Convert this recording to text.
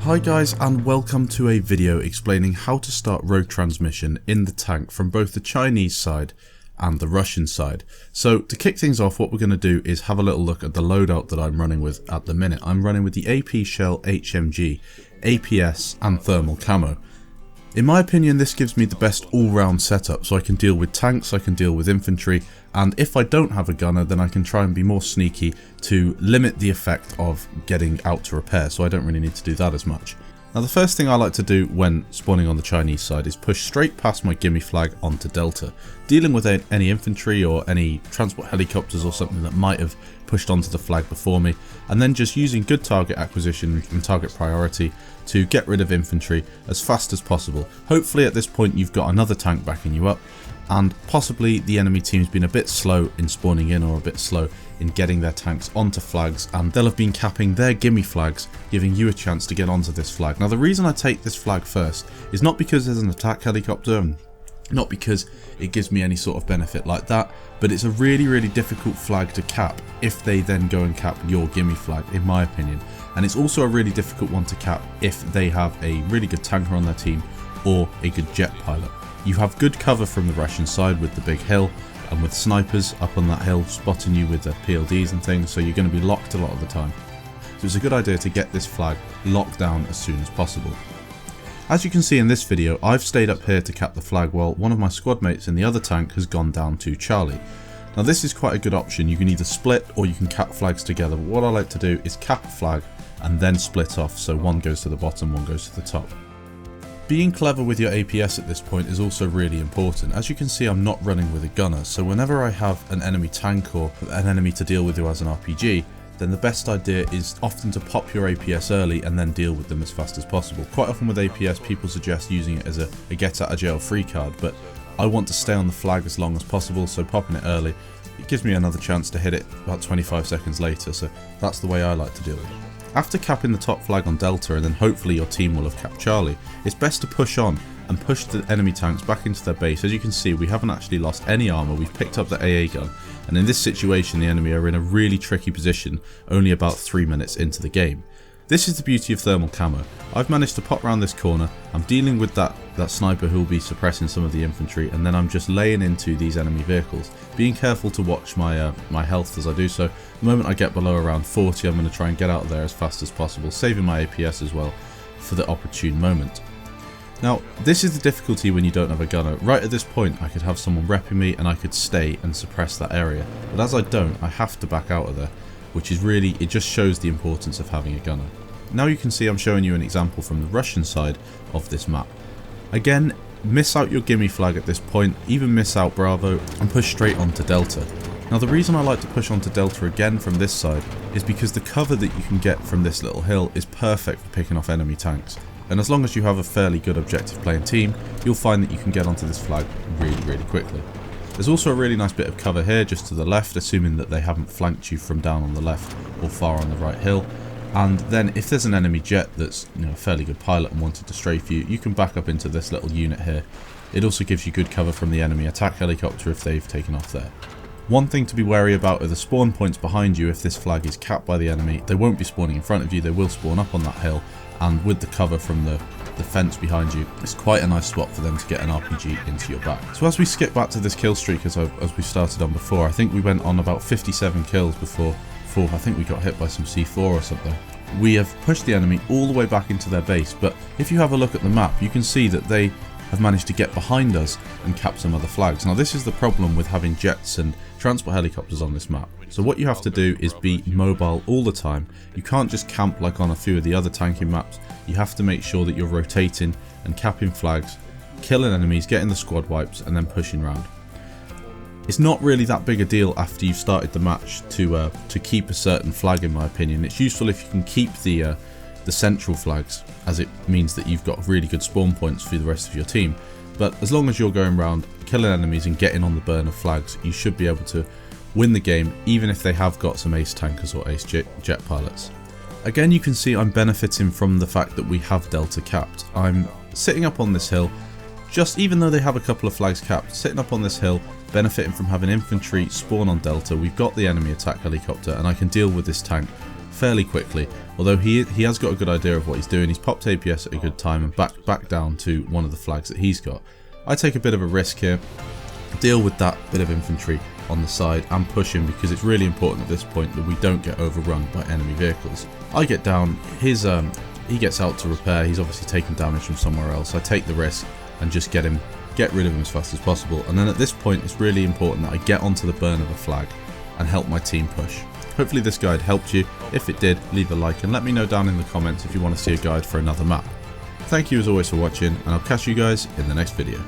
Hi guys, and welcome to a video explaining how to start rogue transmission in the tank from both the Chinese side and the Russian side. So to kick things off, what we're going to do is have a little look at the loadout that I'm running with at the minute. I'm running with the AP Shell HMG, APS and thermal camo. In my opinion, this gives me the best all-round setup, so I can deal with tanks, I can deal with infantry, and if I don't have a gunner, then I can try and be more sneaky to limit the effect of getting out to repair, so I don't really need to do that as much. Now the first thing I like to do when spawning on the Chinese side is push straight past my gimme flag onto Delta, dealing with any infantry or any transport helicopters or something that might have pushed onto the flag before me, and then just using good target acquisition and target priority to get rid of infantry as fast as possible. Hopefully at this point you've got another tank backing you up, and possibly the enemy team's been a bit slow in spawning in or a bit slow in getting their tanks onto flags, and they'll have been capping their gimme flags, giving you a chance to get onto this flag. Now the reason I take this flag first is not because there's an attack helicopter, and not because it gives me any sort of benefit like that, but it's a really difficult flag to cap if they then go and cap your gimme flag, in my opinion. And it's also a really difficult one to cap if they have a really good tanker on their team or a good jet pilot. You have good cover from the Russian side with the big hill and with snipers up on that hill spotting you with the PLDs and things, so you're going to be locked a lot of the time. So it's a good idea to get this flag locked down as soon as possible. As you can see in this video, I've stayed up here to cap the flag while one of my squad mates in the other tank has gone down to Charlie. Now this is quite a good option. You can either split or you can cap flags together, but what I like to do is cap a flag and then split off, so one goes to the bottom, one goes to the top. Being clever with your APS at this point is also really important. As you can see, I'm not running with a gunner, so whenever I have an enemy tank or an enemy to deal with who has an RPG, then the best idea is often to pop your APS early and then deal with them as fast as possible. Quite often with APS, people suggest using it as a get out of jail free card, but I want to stay on the flag as long as possible, so popping it early, it gives me another chance to hit it about 25 seconds later, so that's the way I like to deal with it. After capping the top flag on Delta, and then hopefully your team will have capped Charlie, it's best to push on and push the enemy tanks back into their base. As you can see, we haven't actually lost any armor, we've picked up the AA gun, and in this situation the enemy are in a really tricky position only about 3 minutes into the game. This is the beauty of thermal camo. I've managed to pop around this corner, I'm dealing with that sniper who will be suppressing some of the infantry, and then I'm just laying into these enemy vehicles, being careful to watch my my health as I do so. The moment I get below around 40, I'm going to try and get out of there as fast as possible, saving my APS as well for the opportune moment. Now this is the difficulty when you don't have a gunner. Right at this point I could have someone repping me and I could stay and suppress that area, but as I don't, I have to back out of there, which is really, it just shows the importance of having a gunner. Now you can see I'm showing you an example from the Russian side of this map. Again, miss out your gimme flag at this point, even miss out Bravo, and push straight onto Delta. Now the reason I like to push onto Delta again from this side is because the cover that you can get from this little hill is perfect for picking off enemy tanks. And as long as you have a fairly good objective playing team, you'll find that you can get onto this flag really quickly. There's also a really nice bit of cover here just to the left, assuming that they haven't flanked you from down on the left or far on the right hill. And then if there's an enemy jet that's a fairly good pilot and wanted to strafe you, you can back up into this little unit here. It also gives you good cover from the enemy attack helicopter if they've taken off there. One thing to be wary about are the spawn points behind you. If this flag is capped by the enemy, they won't be spawning in front of you, they will spawn up on that hill, and with the cover from the fence behind you, it's quite a nice spot for them to get an RPG into your back. So as we skip back to this kill streak as we started on before, I think we went on about 57 kills before I think we got hit by some C4 or something. We have pushed the enemy all the way back into their base, but if you have a look at the map, you can see that they have managed to get behind us and cap some other flags. Now this is the problem with having jets and transport helicopters on this map. So what you have to do is be mobile all the time. You can't just camp like on a few of the other tanking maps. You have to make sure that you're rotating and capping flags, killing enemies, getting the squad wipes, and then pushing round. It's not really that big a deal after you've started the match to keep a certain flag, in my opinion. It's useful if you can keep the central flags, as it means that you've got really good spawn points for the rest of your team. But as long as you're going around killing enemies and getting on the burn of flags, you should be able to win the game, even if they have got some ace tankers or ace jet pilots. Again, you can see I'm benefiting from the fact that we have Delta capped. I'm sitting up on this hill, just even though they have a couple of flags capped, sitting up on this hill, benefiting from having infantry spawn on Delta. We've got the enemy attack helicopter and I can deal with this tank fairly quickly. Although he has got a good idea of what he's doing. He's popped APS at a good time and back down to one of the flags that he's got. I take a bit of a risk here, deal with that bit of infantry on the side and push him, because it's really important at this point that we don't get overrun by enemy vehicles. I get down, he gets out to repair. He's obviously taking damage from somewhere else. I take the risk and just get rid of him as fast as possible. And then at this point, it's really important that I get onto the burn of a flag and help my team push. Hopefully this guide helped you. If it did, leave a like and let me know down in the comments if you want to see a guide for another map. Thank you as always for watching, and I'll catch you guys in the next video.